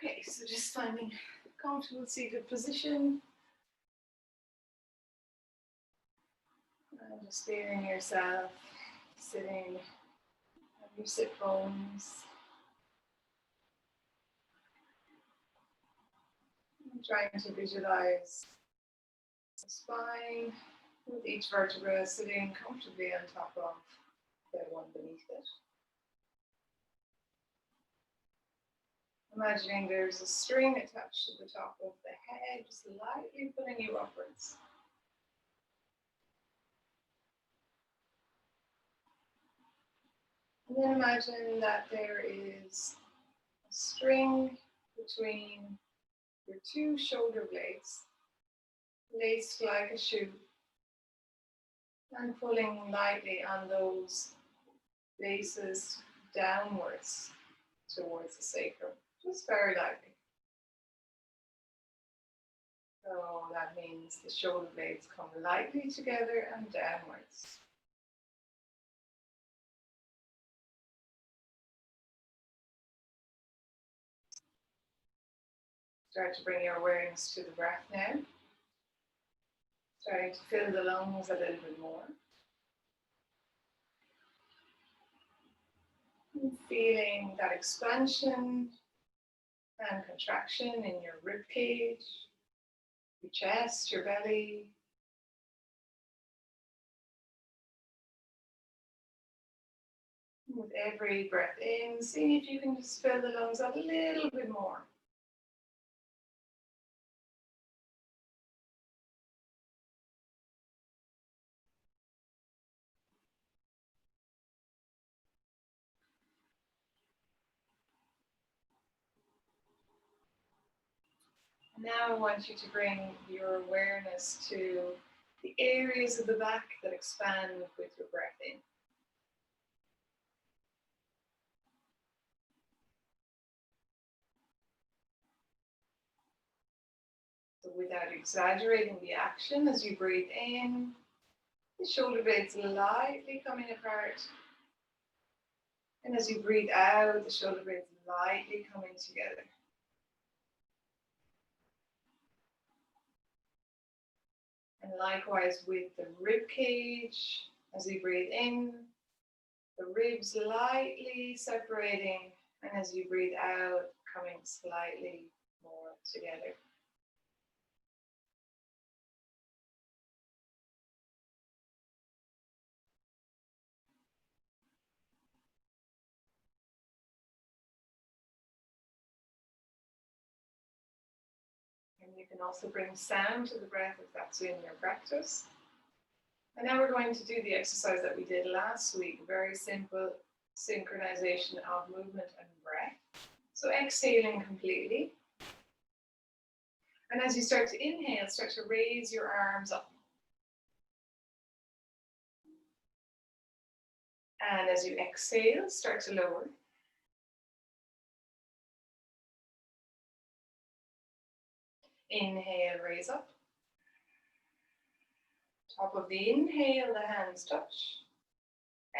Okay, so just finding a comfortable seated position. And just feeling yourself sitting on your sit bones. And trying to visualize the spine with each vertebra sitting comfortably on top of the one beneath it. Imagining there's a string attached to the top of the head, just lightly pulling you upwards. And then imagine that there is a string between your two shoulder blades, laced like a shoe, and pulling lightly on those laces downwards towards the sacrum, just very lightly. So that means the shoulder blades come lightly together and downwards. Start to bring your awareness to the breath now. Starting to fill the lungs a little bit more. And feeling that expansion and contraction in your rib cage, your chest, your belly. With every breath in, see if you can just fill the lungs up a little bit more. Now I want you to bring your awareness to the areas of the back that expand with your breath in. So without exaggerating the action, as you breathe in, the shoulder blades lightly coming apart. And as you breathe out, the shoulder blades lightly coming together. And likewise with the rib cage, as you breathe in, the ribs lightly separating, and as you breathe out, coming slightly more together. And you can also bring sound to the breath if that's in your practice. And now we're going to do the exercise that we did last week, very simple synchronization of movement and breath. So exhaling completely. And as you start to inhale, start to raise your arms up. And as you exhale, start to lower. Inhale, raise up. Top of the inhale, the hands touch.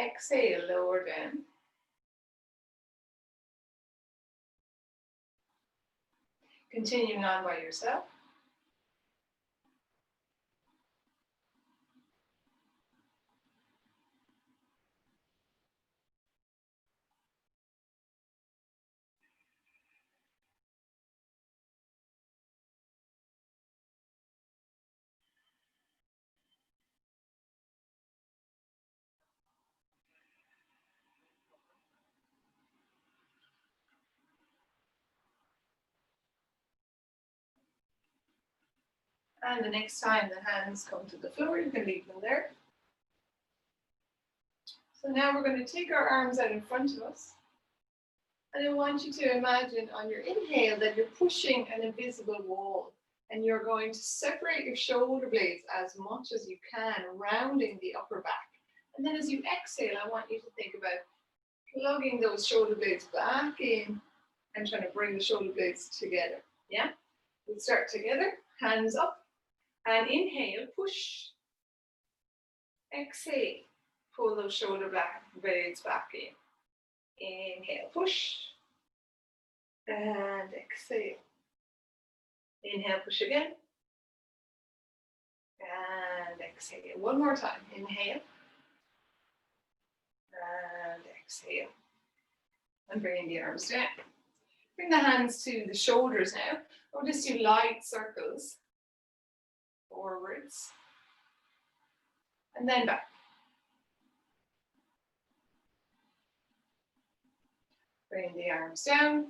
Exhale, lower down. Continuing on by yourself. And the next time the hands come to the floor, you can leave them there. So now we're going to take our arms out in front of us. And I want you to imagine on your inhale that you're pushing an invisible wall. And you're going to separate your shoulder blades as much as you can, rounding the upper back. And then as you exhale, I want you to think about plugging those shoulder blades back in and trying to bring the shoulder blades together. Yeah? We'll start together, hands up. And inhale, push. Exhale, pull those shoulder blades back in. Inhale, push. And exhale. Inhale, push again. And exhale. One more time. Inhale. And exhale. And bringing the arms down. Bring the hands to the shoulders now. We'll just do light circles forwards. And then back. Bring the arms down.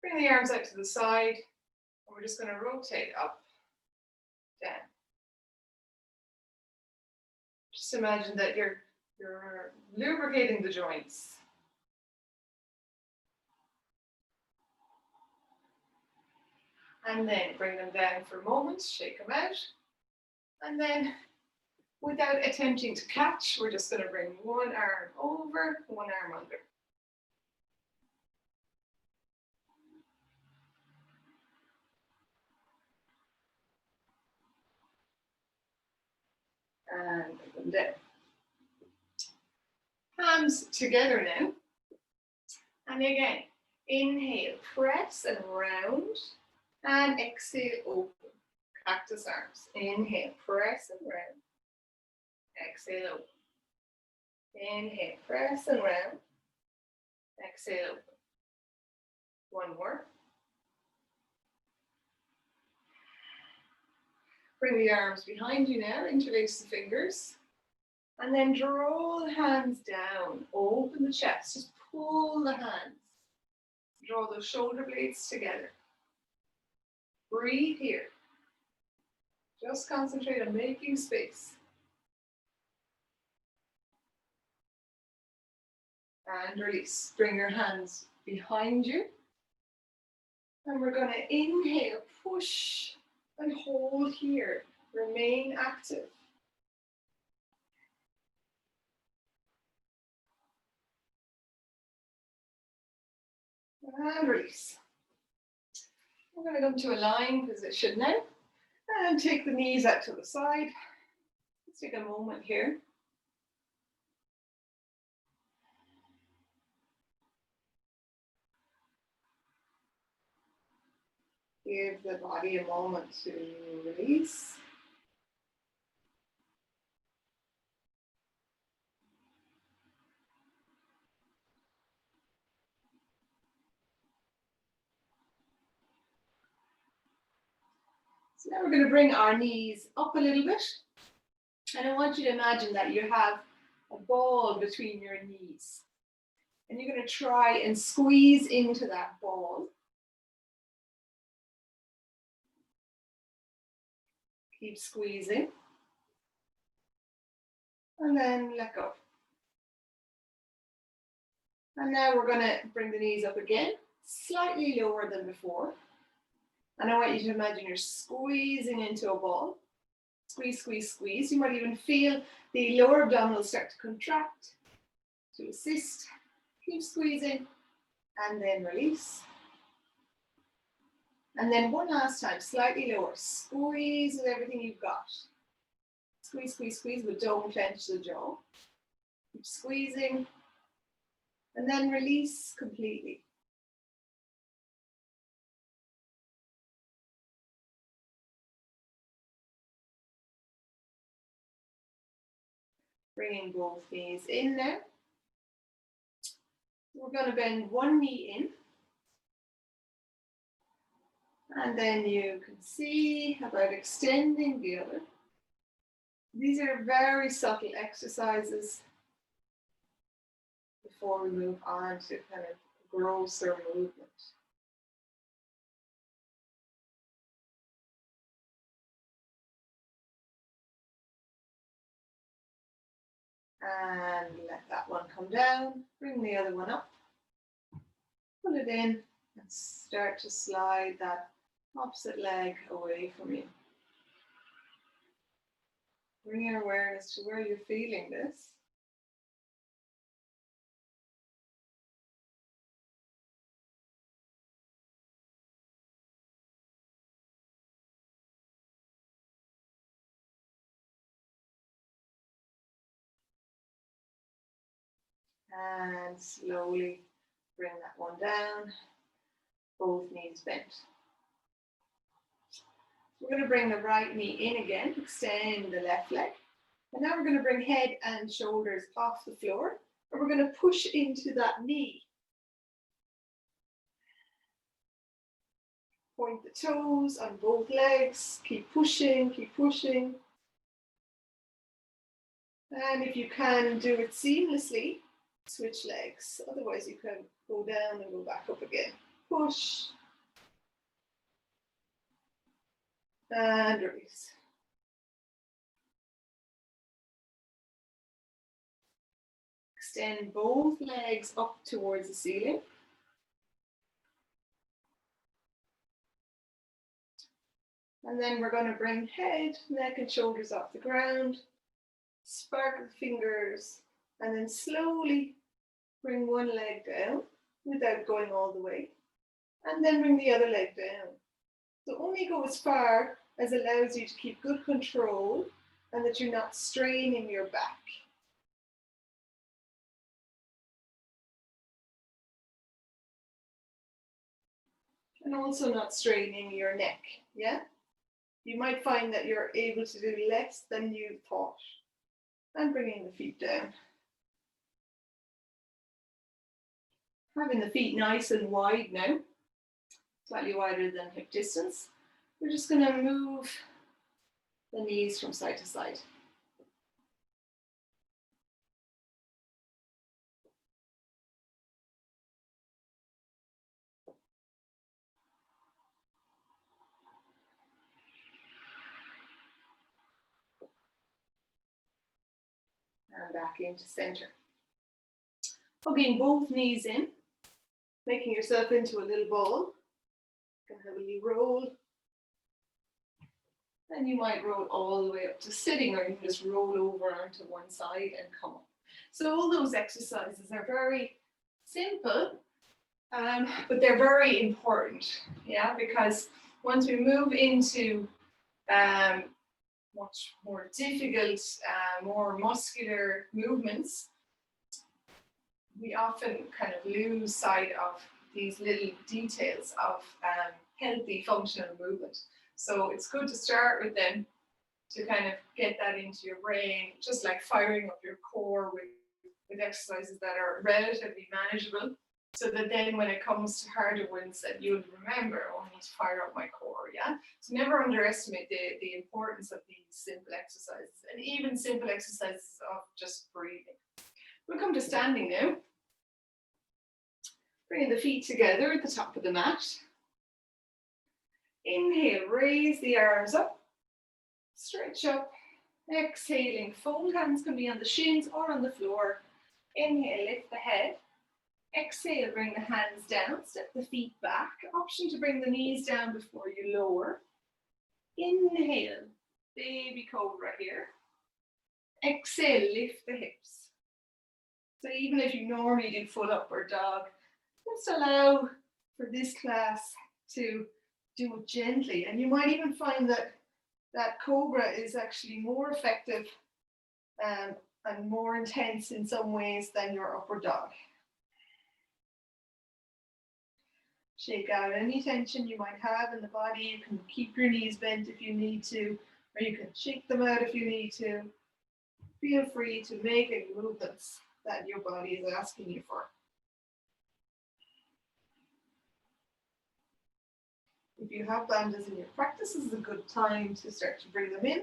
Bring the arms out to the side. And we're just going to rotate up, down. Just imagine that you're lubricating the joints. And then bring them down for a moment, shake them out. And then, without attempting to catch, we're just going to bring one arm over, one arm under. And bring them down. Hands together now. And again, inhale, press and round. And exhale, open. Cactus arms. Inhale, press and round. Exhale, open. Inhale, press and round. Exhale, open. One more. Bring the arms behind you now, interlace the fingers. And then draw the hands down. Open the chest, just pull the hands. Draw those shoulder blades together. Breathe here. Just concentrate on making space. And release. Bring your hands behind you. And we're going to inhale, push and hold here. Remain active. And release. We're going to come to a lying position now. And take the knees out to the side. Let's take a moment here. Give the body a moment to release. So now we're going to bring our knees up a little bit. And I want you to imagine that you have a ball between your knees. And you're going to try and squeeze into that ball. Keep squeezing. And then let go. And now we're going to bring the knees up again, slightly lower than before. And I want you to imagine you're squeezing into a ball. Squeeze, squeeze, squeeze. You might even feel the lower abdominals start to contract to assist. Keep squeezing and then release. And then one last time, slightly lower. Squeeze with everything you've got. Squeeze, squeeze, squeeze, but don't clench the jaw. Keep squeezing. And then release completely. Bringing both knees in now. We're going to bend one knee in. And then you can see about extending the other. These are very subtle exercises before we move on to kind of grosser movement. And let that one come down. Bring the other one up. Pull it in and start to slide that opposite leg away from you. Bring your awareness to where you're feeling this. And slowly bring that one down. both knees bent. We're going to bring the right knee in again, extend the left leg. And now we're going to bring head and shoulders off the floor. And we're going to push into that knee. Point the toes on both legs. Keep pushing, keep pushing. And if you can do it seamlessly, switch legs. Otherwise, you can go down and go back up again. Push. And release. Extend both legs up towards the ceiling. And then we're going to bring head, neck and shoulders off the ground. Spark the fingers. And then slowly bring one leg down without going all the way. And then bring the other leg down. So only go as far as allows you to keep good control and that you're not straining your back. And also not straining your neck, yeah? You might find that you're able to do less than you thought. And bringing the feet down. Having the feet nice and wide now, slightly wider than hip distance. We're just going to move the knees from side to side. And back into center. Hugging both knees in, making yourself into a little ball. You can heavily roll. And you might roll all the way up to sitting, or you can just roll over onto one side and come up. So all those exercises are very simple, but they're very important, yeah, because once we move into much more difficult, more muscular movements, we often kind of lose sight of these little details of healthy functional movement. So it's good to start with them to kind of get that into your brain, just like firing up your core with exercises that are relatively manageable, so that then when it comes to harder ones that you'll remember, oh, I need to fire up my core, yeah? So never underestimate the importance of these simple exercises, and even simple exercises of just breathing. We'll come to standing now. Bringing the feet together at the top of the mat. Inhale, raise the arms up, stretch up. Exhaling, fold hands can be on the shins or on the floor. Inhale, lift the head. Exhale, bring the hands down, step the feet back. Option to bring the knees down before you lower. Inhale, baby cobra here. Exhale, lift the hips. So even if you normally do full upward dog, just allow for this class to do it gently. And you might even find that cobra is actually more effective and more intense in some ways than your upward dog. Shake out any tension you might have in the body. You can keep your knees bent if you need to, or you can shake them out if you need to. Feel free to make any movements that your body is asking you for. If you have bandhas in your practice, this is a good time to start to bring them in.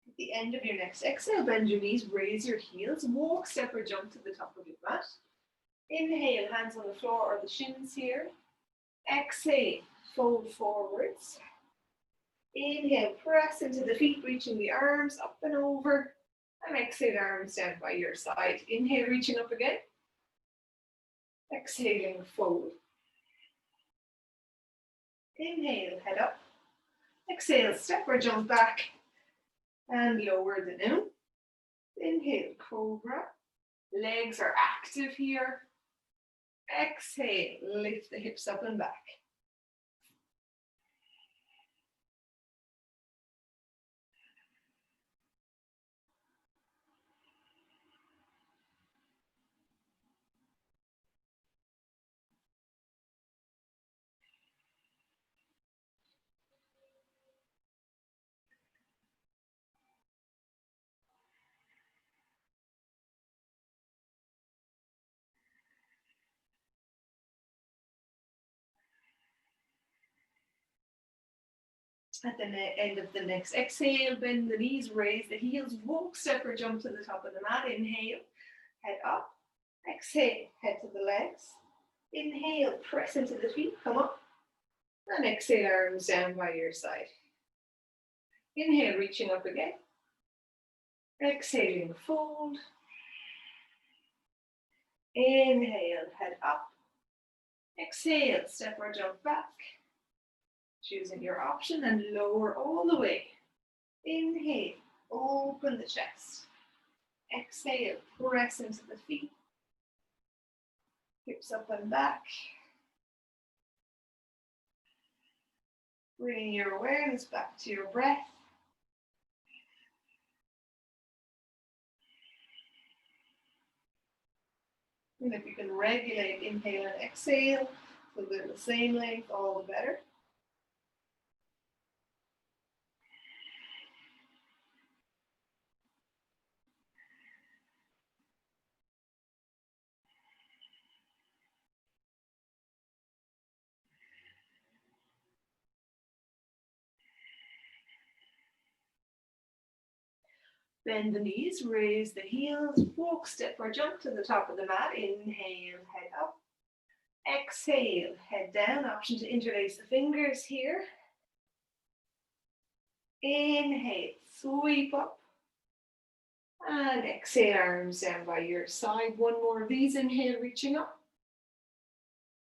At the end of your next exhale, bend your knees, raise your heels, walk, step or jump to the top of your mat. Inhale, hands on the floor or the shins here. Exhale, fold forwards. Inhale, press into the feet, reaching the arms up and over. And exhale, arms down by your side. Inhale, reaching up again. Exhaling, fold. Inhale, head up. Exhale, step or jump back. And lower the noon. Inhale, cobra. Legs are active here. Exhale, lift the hips up and back. At the end of the next exhale, bend the knees, raise the heels, walk, step or jump to the top of the mat. Inhale, head up. Exhale, head to the legs. Inhale, press into the feet, come up. And exhale, arms down by your side. Inhale, reaching up again. Exhaling, fold. Inhale, head up. Exhale, step or jump back. Choosing your option and lower all the way. Inhale, open the chest. Exhale, press into the feet. Hips up and back. Bring your awareness back to your breath. And if you can regulate inhale and exhale, so they're the same length, all the better. Bend the knees, raise the heels, walk, step or jump to the top of the mat. Inhale, head up. Exhale, head down. Option to interlace the fingers here. Inhale, sweep up. And exhale, arms down by your side. One more of these. Inhale, reaching up.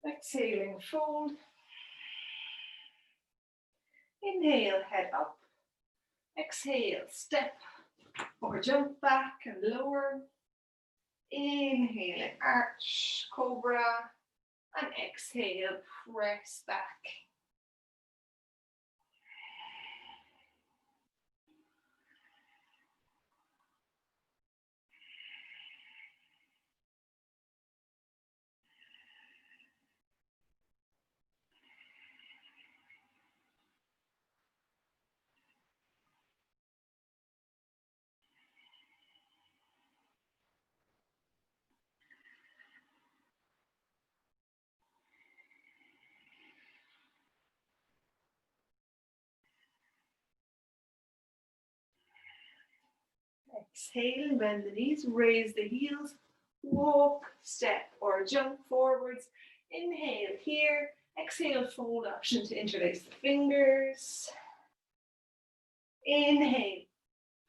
Exhaling, fold. Inhale, head up. Exhale, step or jump back and lower. Inhale, arch, cobra. And exhale, press back. Exhale, bend the knees, raise the heels, walk, step or jump forwards. Inhale here, exhale, fold. Option to interlace the fingers. Inhale,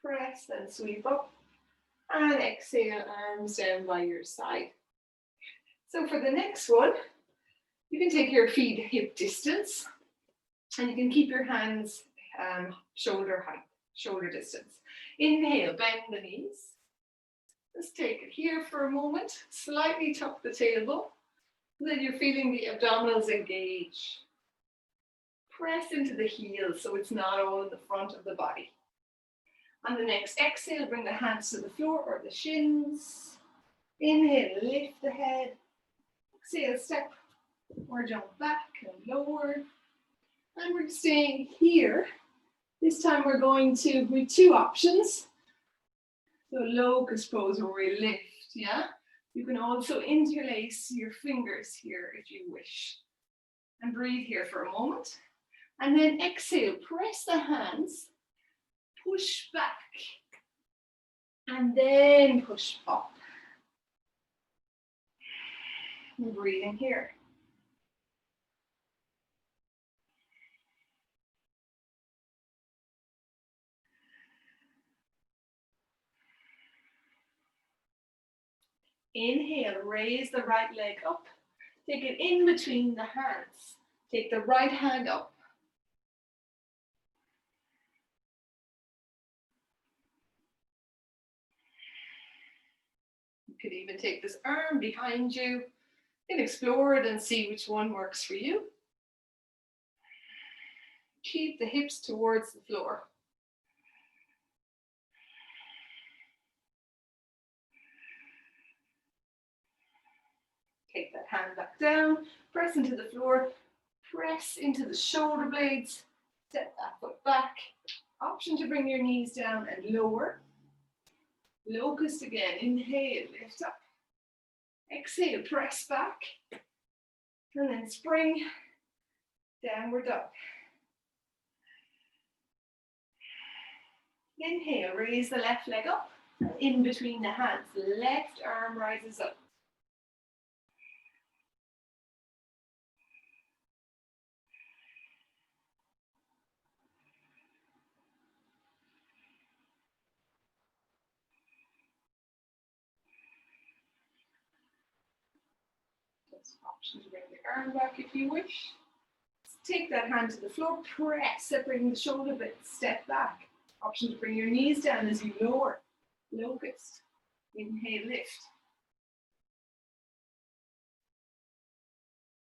press and sweep up. And exhale, arms down by your side. So for the next one, you can take your feet hip distance and you can keep your hands shoulder height, shoulder distance. Inhale, bend the knees. Just take it here for a moment. Slightly tuck the tailbone. Then you're feeling the abdominals engage. Press into the heels so it's not all in the front of the body. On the next exhale, bring the hands to the floor or the shins. Inhale, lift the head. Exhale, step or jump back and lower. And we're staying here. This time we're going to, with two options. So locust pose where we lift, yeah? You can also interlace your fingers here if you wish. And breathe here for a moment. And then exhale, press the hands, push back, and then push up. And breathing here. Inhale, raise the right leg up. Take it in between the hands. Take the right hand up. You could even take this arm behind you and explore it and see which one works for you. Keep the hips towards the floor. Take that hand back down, press into the floor, press into the shoulder blades, step that foot back. Option to bring your knees down and lower. Locust again, inhale, lift up. Exhale, press back. And then spring, downward dog. Inhale, raise the left leg up. In between the hands, left arm rises up. Option to bring the arm back if you wish. Take that hand to the floor, press, separating the shoulder blades, step back. Option to bring your knees down as you lower. Locust. Inhale, lift.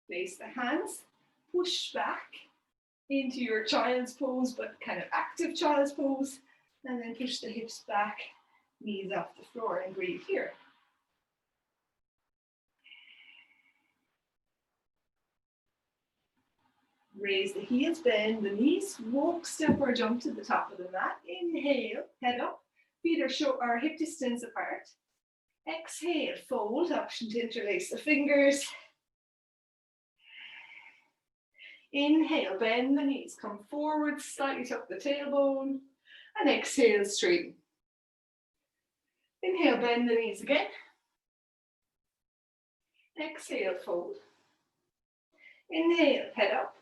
Place the hands, push back into your child's pose, but kind of active child's pose, and then push the hips back, knees off the floor, and breathe here. Raise the heels, bend the knees, walk, step or jump to the top of the mat. Inhale, head up, feet are hip distance apart. Exhale, fold, option to interlace the fingers. Inhale, bend the knees, come forward, slightly tuck the tailbone, and exhale, straighten. Inhale, bend the knees again. Exhale, fold. Inhale, head up.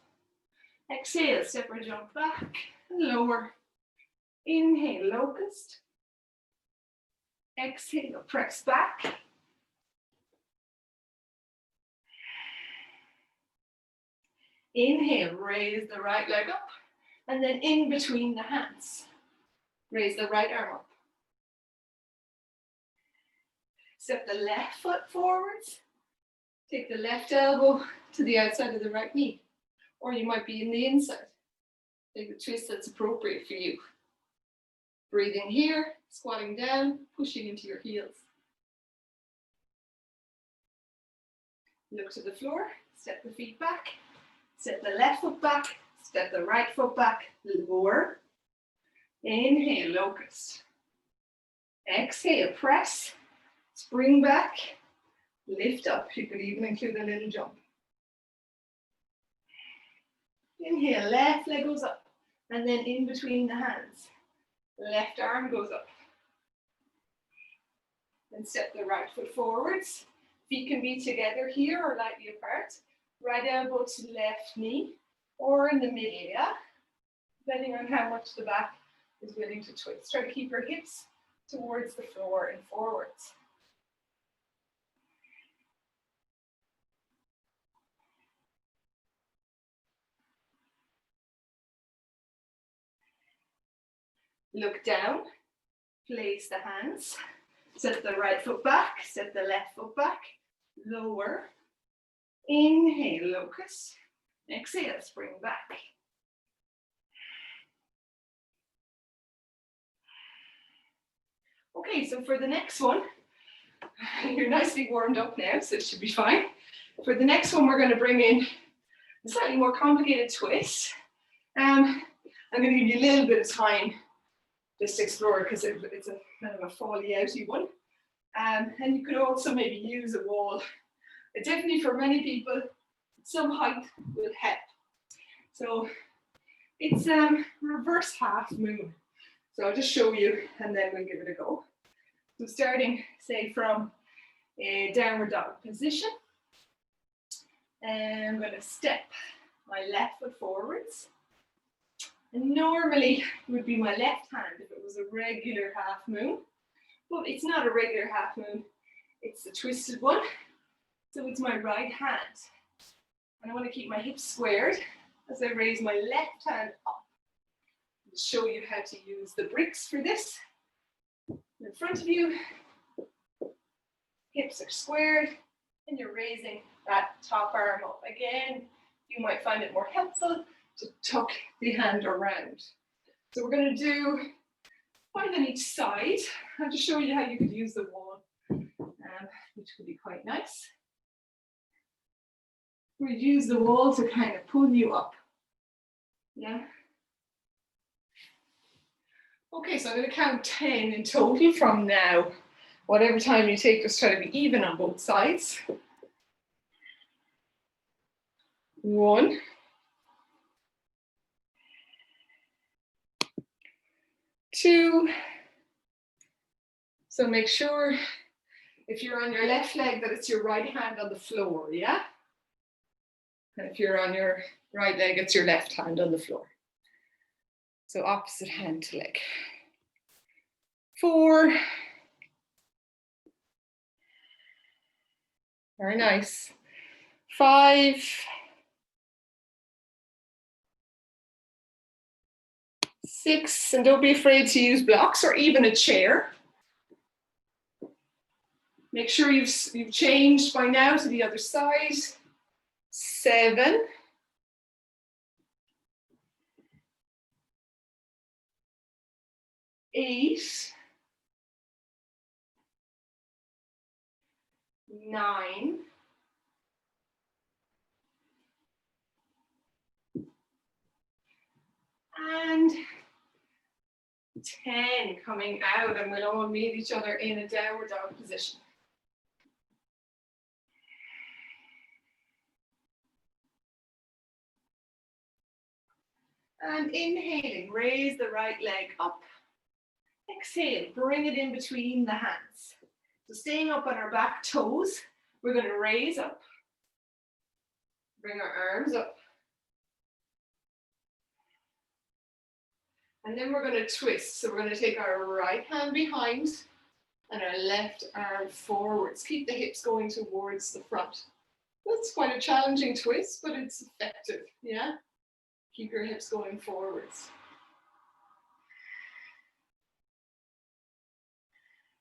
Exhale, step or jump back, and lower. Inhale, locust. Exhale, press back. Inhale, raise the right leg up, and then in between the hands, raise the right arm up. Step the left foot forwards, take the left elbow to the outside of the right knee, or you might be in the inside. Take the twist that's appropriate for you. Breathing here, squatting down, pushing into your heels. Look to the floor, step the feet back, step the left foot back, step the right foot back, lower. Inhale, locust. Exhale, press, spring back, lift up. You could even include a little jump. Inhale, left leg goes up, and then in between the hands, left arm goes up. Then step the right foot forwards. Feet can be together here or lightly apart. Right elbow to left knee or in the middle, yeah? Depending on how much the back is willing to twist. Try to keep your hips towards the floor and forwards. Look down, place the hands, step the right foot back, step the left foot back, lower. Inhale, locust. Exhale, spring back. Okay, so for the next one, you're nicely warmed up now, so it should be fine. For the next one, we're going to bring in a slightly more complicated twist. I'm going to give you a little bit of time just to explore because it's a kind of a folly outy one. And you could also maybe use a wall. Definitely for many people, some height will help. So it's reverse half moon. So I'll just show you and then we'll give it a go. So starting, say, from a downward dog position. And I'm going to step my left foot forwards. And normally it would be my left hand if it was a regular half moon. But it's not a regular half moon, it's the twisted one. So it's my right hand. And I want to keep my hips squared as I raise my left hand up. I'll show you how to use the bricks for this. In front of you. hips are squared, and you're raising that top arm up. Again, you might find it more helpful to tuck the hand around. So we're going to do 5 on each side. I'll just show you how you could use the wall, which could be quite nice. We use the wall to kind of pull you up. Yeah. Okay, so I'm going to count 10 in total from now. Whatever time you take, just try to be even on both sides. 1, 2. So make sure if you're on your left leg that it's your right hand on the floor, yeah? And if you're on your right leg, it's your left hand on the floor. So opposite hand to leg. 4. Very nice. 5. 6, and don't be afraid to use blocks or even a chair. Make sure you've changed by now to the other side. 7. 8. 9. And 10, coming out, and we'll all meet each other in a downward dog position. And inhaling, raise the right leg up. Exhale, bring it in between the hands. So staying up on our back toes, we're going to raise up. Bring our arms up. And then we're going to twist. So we're going to take our right hand behind and our left arm forwards. Keep the hips going towards the front. That's quite a challenging twist, but it's effective, yeah? Keep your hips going forwards.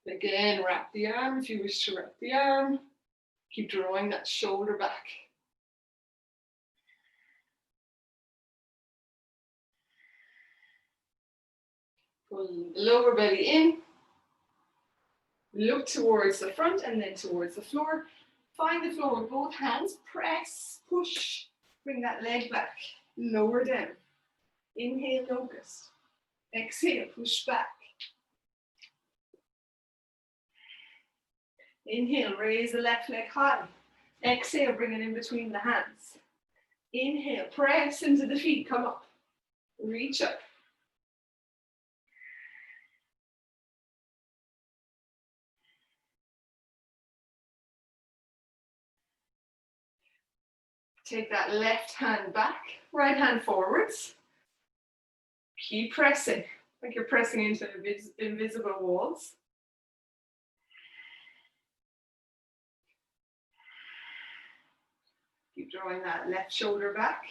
Again, wrap the arm if you wish to wrap the arm. Keep drawing that shoulder back. Pull the lower belly in. Look towards the front and then towards the floor. Find the floor with both hands. Press, push. Bring that leg back. Lower down. Inhale, locust. Exhale, push back. Inhale, raise the left leg high. Exhale, bring it in between the hands. Inhale, press into the feet, come up. Reach up. Take that left hand back, right hand forwards. Keep pressing, like you're pressing into invisible walls. Keep drawing that left shoulder back.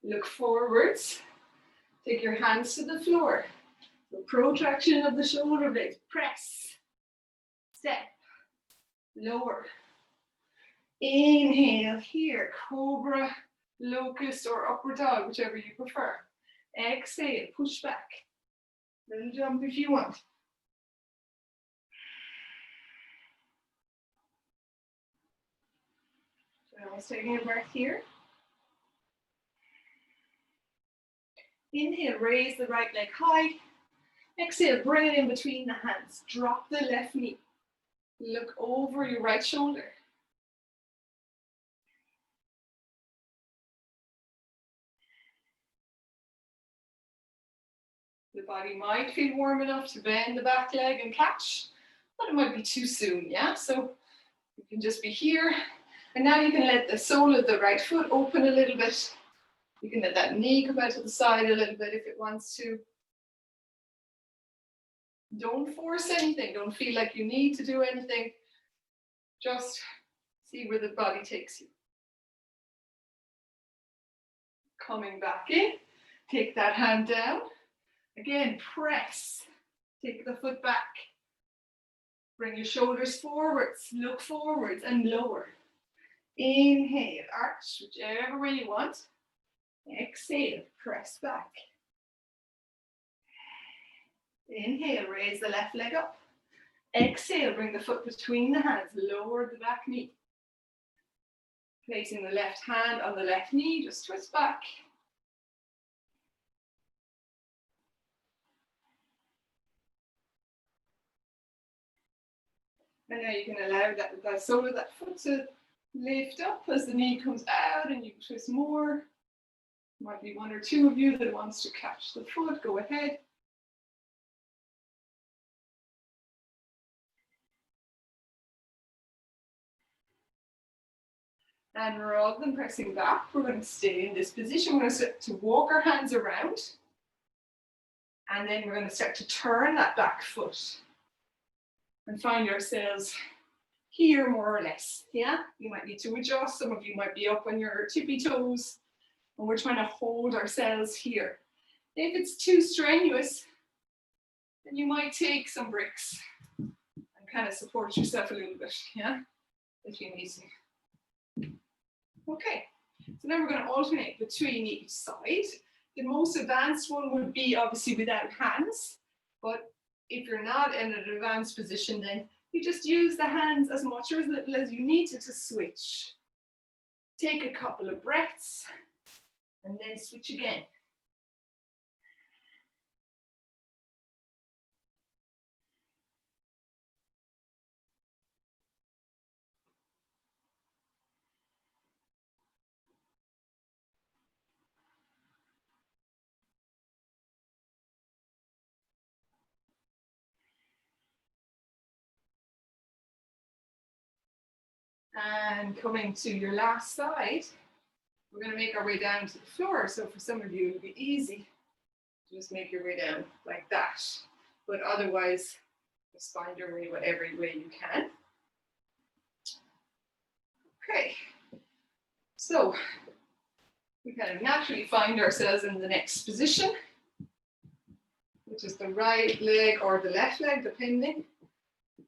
Look forwards. Take your hands to the floor. The protraction of the shoulder blades. Press. Step. Lower. Inhale here. Cobra, locust, or upward dog, whichever you prefer. Exhale. Push back. Little jump if you want. So I was taking a breath here. Inhale, raise the right leg high. Exhale, bring it in between the hands. Drop the left knee. Look over your right shoulder. The body might feel warm enough to bend the back leg and catch, but it might be too soon, yeah? So you can just be here. And now you can let the sole of the right foot open a little bit. You can let that knee come out to the side a little bit if it wants to. Don't force anything. Don't feel like you need to do anything. Just see where the body takes you. Coming back in, take that hand down. Again, press. Take the foot back. Bring your shoulders forwards, look forwards and lower. Inhale, arch, whichever way you want. Exhale, press back. Inhale, raise the left leg up. Exhale, bring the foot between the hands, lower the back knee. Placing the left hand on the left knee, just twist back. And now you can allow that sole of that foot to lift up as the knee comes out and you twist more. Might be one or two of you that wants to catch the foot, go ahead. And rather than pressing back, we're going to stay in this position. We're going to start to walk our hands around. And then we're going to start to turn that back foot. And find ourselves here more or less, yeah? You might need to adjust. Some of you might be up on your tippy toes. And we're trying to hold ourselves here. If it's too strenuous, then you might take some bricks and kind of support yourself a little bit, yeah? If you need to. Okay, so now we're going to alternate between each side. The most advanced one would be obviously without hands, but if you're not in an advanced position, then you just use the hands as much or as little as you need to switch. Take a couple of breaths and then switch again. And coming to your last side, we're going to make our way down to the floor. So for some of you, it'll be easy to just make your way down like that. But otherwise, just find your way whatever way you can. Okay. So we kind of naturally find ourselves in the next position, which is the right leg or the left leg, depending.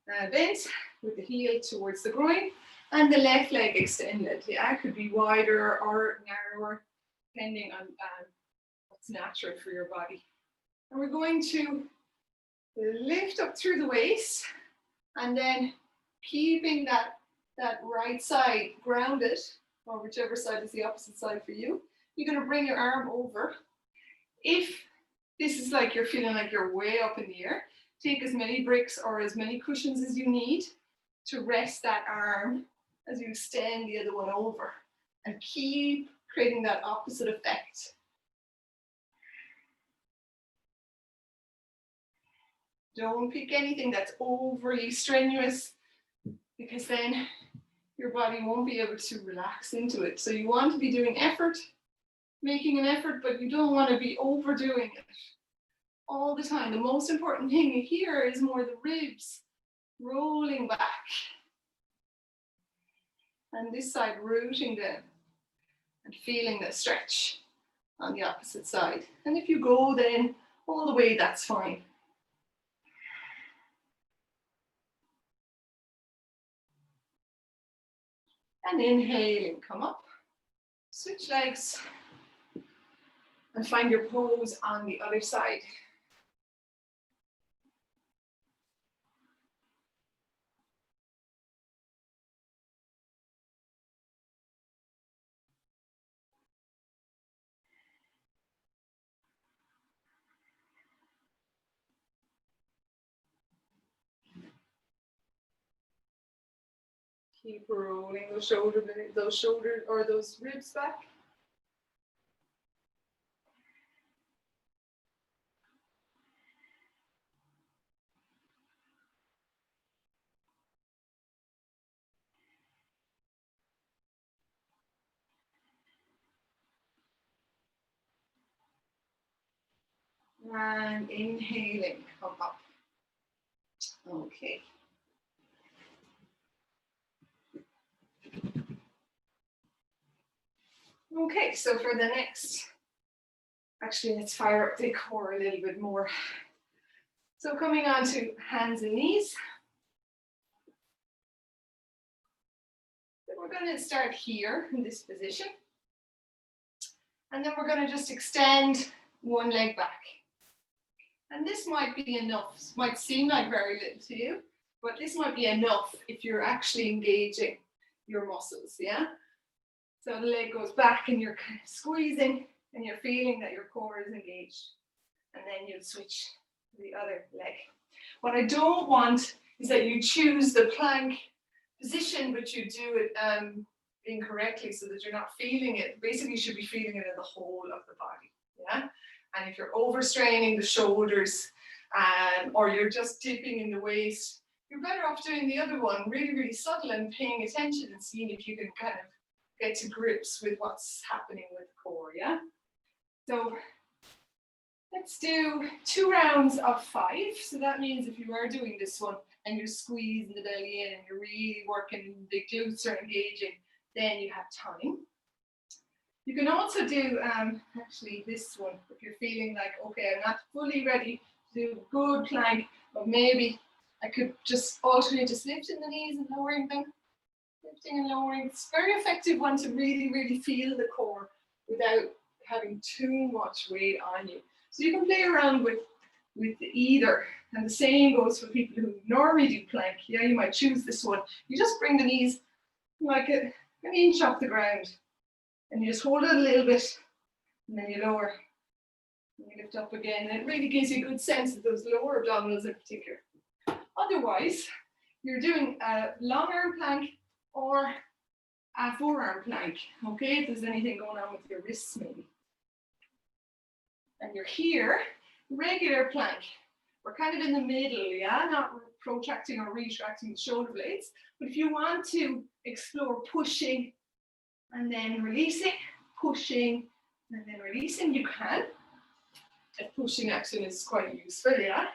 Bent with the heel towards the groin. And the left leg extended. Yeah, it could be wider or narrower, depending on what's natural for your body. And we're going to lift up through the waist, and then keeping that right side grounded, or whichever side is the opposite side for you. You're going to bring your arm over. If this is like you're feeling like you're way up in the air, take as many bricks or as many cushions as you need to rest that arm as you extend the other one over, and keep creating that opposite effect. Don't pick anything that's overly strenuous, because then your body won't be able to relax into it. So you want to be doing effort, making an effort, but you don't want to be overdoing it all the time. The most important thing here is more the ribs rolling back. And this side rooting down and feeling the stretch on the opposite side. And if you go then all the way, that's fine. And inhaling, come up, switch legs, and find your pose on the other side. Keep rolling those those ribs back. And inhaling, come up. Okay. Okay, so for the next Actually, let's fire up the core a little bit more. So coming on to hands and knees. So we're going to start here in this position. And then we're going to just extend one leg back. And this might be enough. This might seem like very little to you, but this might be enough if you're actually engaging your muscles, yeah? So the leg goes back and you're kind of squeezing and you're feeling that your core is engaged. And then you'll switch to the other leg. What I don't want is that you choose the plank position, but you do it incorrectly so that you're not feeling it. Basically, you should be feeling it in the whole of the body, yeah? And if you're overstraining the shoulders or you're just dipping in the waist, you're better off doing the other one, really, really subtle and paying attention and seeing if you can kind of get to grips with what's happening with the core, yeah? So let's do 2 rounds of 5. So that means if you are doing this one and you're squeezing the belly in and you're really working, the glutes are engaging, then you have time. You can also do actually this one if you're feeling like, okay, I'm not fully ready to do a good plank, but maybe I could just alternate just lifting the knees and lowering them, lifting and lowering. It's a very effective one to really, really feel the core without having too much weight on you. So you can play around with either, and the same goes for people who normally do plank. Yeah, you might choose this one. You just bring the knees like an inch off the ground. And you just hold it a little bit, and then you lower, and you lift up again. And it really gives you a good sense of those lower abdominals in particular. Otherwise, you're doing a long arm plank or a forearm plank, okay? If there's anything going on with your wrists maybe. And you're here, regular plank. We're kind of in the middle, yeah? Not protracting or retracting the shoulder blades. But if you want to explore pushing, and then releasing, pushing, and then releasing, you can. If pushing action is quite useful, yeah.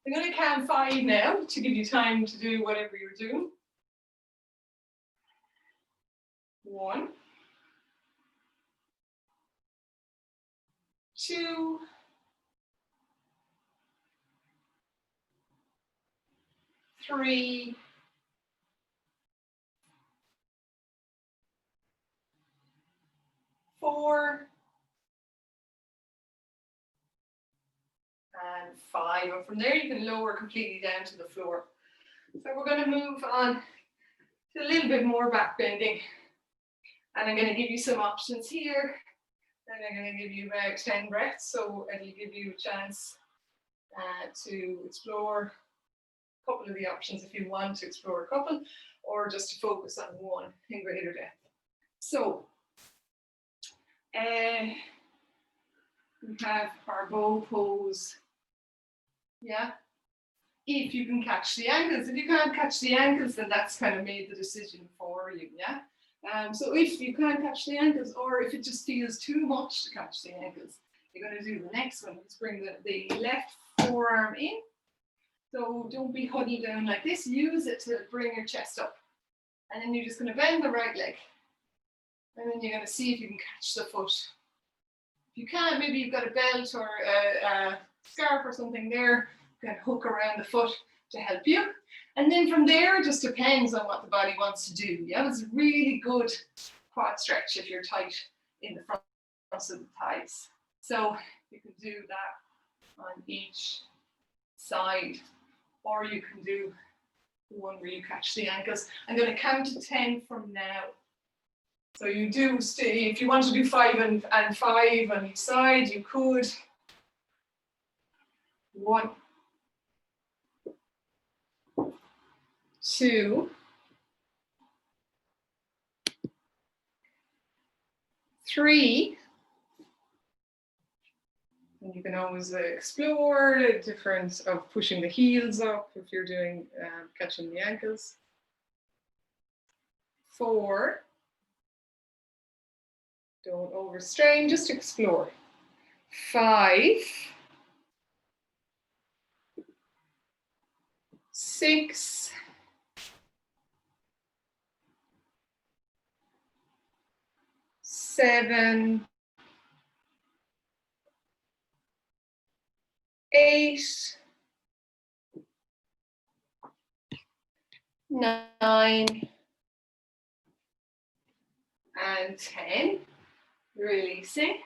I'm going to count 5 now to give you time to do whatever you're doing. 1, 2, 3, 4, and 5. And from there you can lower completely down to the floor. So we're going to move on to a little bit more back bending. And I'm going to give you some options here. And I'm going to give you about 10 breaths. So it'll give you a chance to explore a couple of the options if you want to explore a couple, or just to focus on one in greater depth. So we have our bow pose. Yeah. If you can catch the ankles. If you can't catch the ankles, then that's kind of made the decision for you. Yeah. So if you can't catch the ankles, or if it just feels too much to catch the ankles, you're going to do the next one. Let's bring the left forearm in. So don't be huddled down like this. Use it to bring your chest up. And then you're just going to bend the right leg. And then you're going to see if you can catch the foot. If you can't, maybe you've got a belt or a scarf or something there. You can hook around the foot to help you. And then from there, it just depends on what the body wants to do. Yeah, it's a really good quad stretch if you're tight in the front of the thighs. So you can do that on each side, or you can do the one where you catch the ankles. I'm going to count to 10 from now. So you do stay, if you want to do 5 and 5 on each side, you could. 1, 2, 3. And you can always explore the difference of pushing the heels up if you're doing catching the ankles. 4. Don't overstrain, just explore. 5. 6. 7. 8, 9, and 10. Releasing.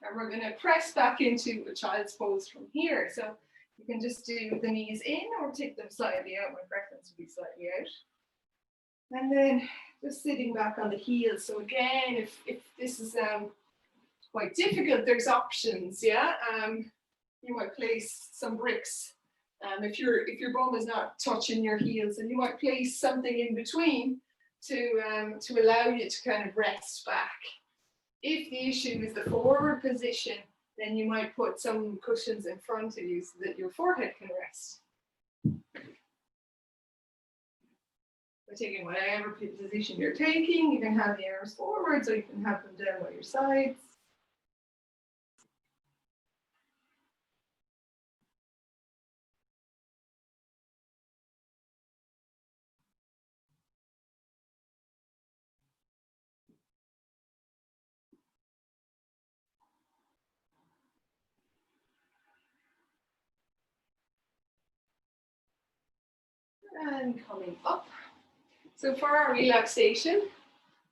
And we're going to press back into a child's pose from here. So you can just do the knees in or take them slightly out. My preference would be slightly out. And then just sitting back on the heels. So again, if this is quite difficult, there's options, yeah? You might place some bricks. If your bum is not touching your heels, and you might place something in between to allow you to kind of rest back. If the issue is the forward position, then you might put some cushions in front of you so that your forehead can rest. By taking whatever position you're taking, you can have the arms forwards or you can have them down by your sides. And coming up. So for our relaxation,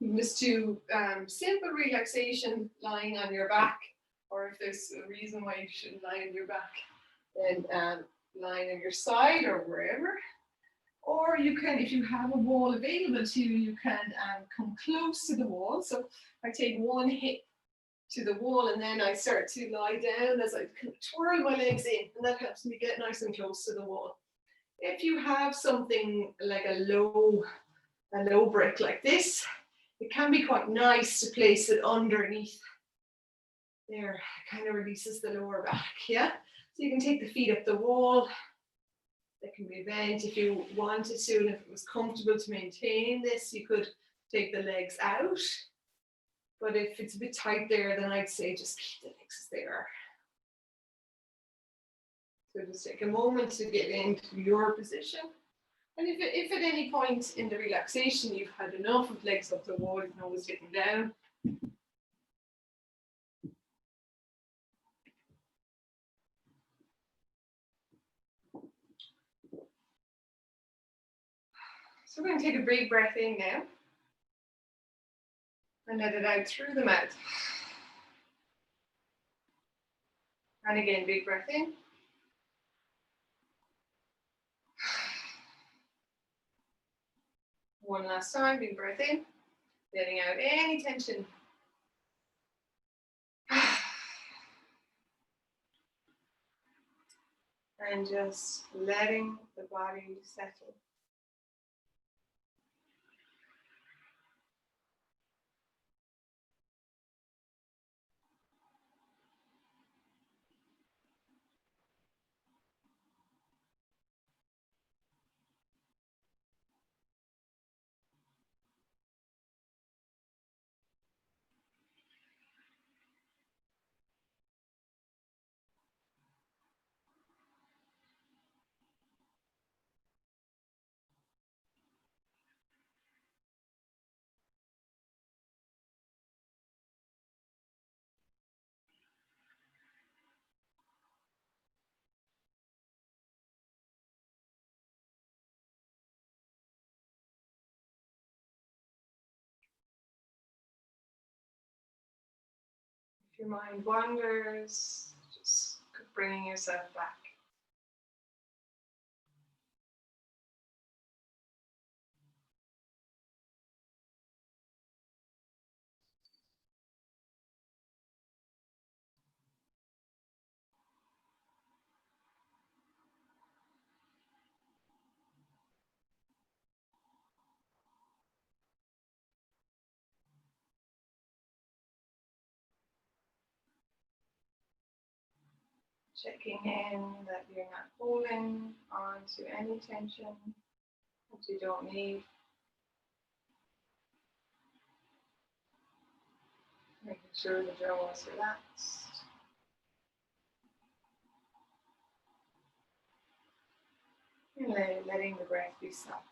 you just do simple relaxation lying on your back, or if there's a reason why you shouldn't lie on your back, then lying on your side or wherever. Or you can, if you have a wall available to you, you can come close to the wall. So I take one hip to the wall and then I start to lie down as I twirl my legs in, and that helps me get nice and close to the wall. If you have something like a low brick like this, it can be quite nice to place it underneath there. It kind of releases the lower back, yeah? So you can take the feet up the wall. They can be bent if you wanted to, and if it was comfortable to maintain this, you could take the legs out. But if it's a bit tight there, then I'd say just keep the legs there. So just take a moment to get into your position. And if at any point in the relaxation you've had enough of legs up the wall, you can always get them down. So we're going to take a big breath in now. And let it out through the mouth. And again, big breath in. One last time, big breath in. Letting out any tension. And just letting the body settle. If your mind wanders, just bringing yourself back. Checking in that you're not holding on to any tension that you don't need. Making sure the jaw is relaxed. And letting the breath be soft.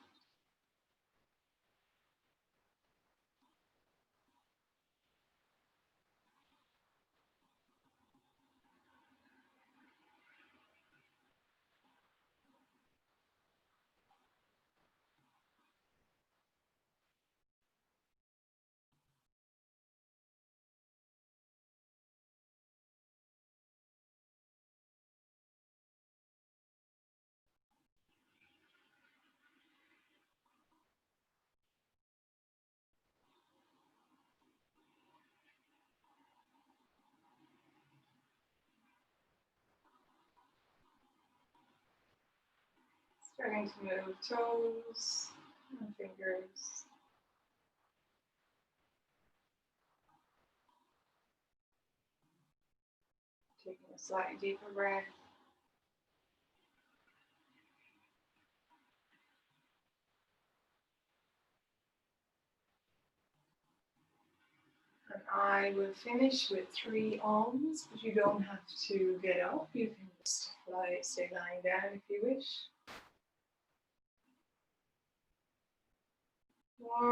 Starting to move toes and fingers. Taking a slightly deeper breath. And I will finish with 3 Ms, but you don't have to get up. You can just stay lying down if you wish. 1.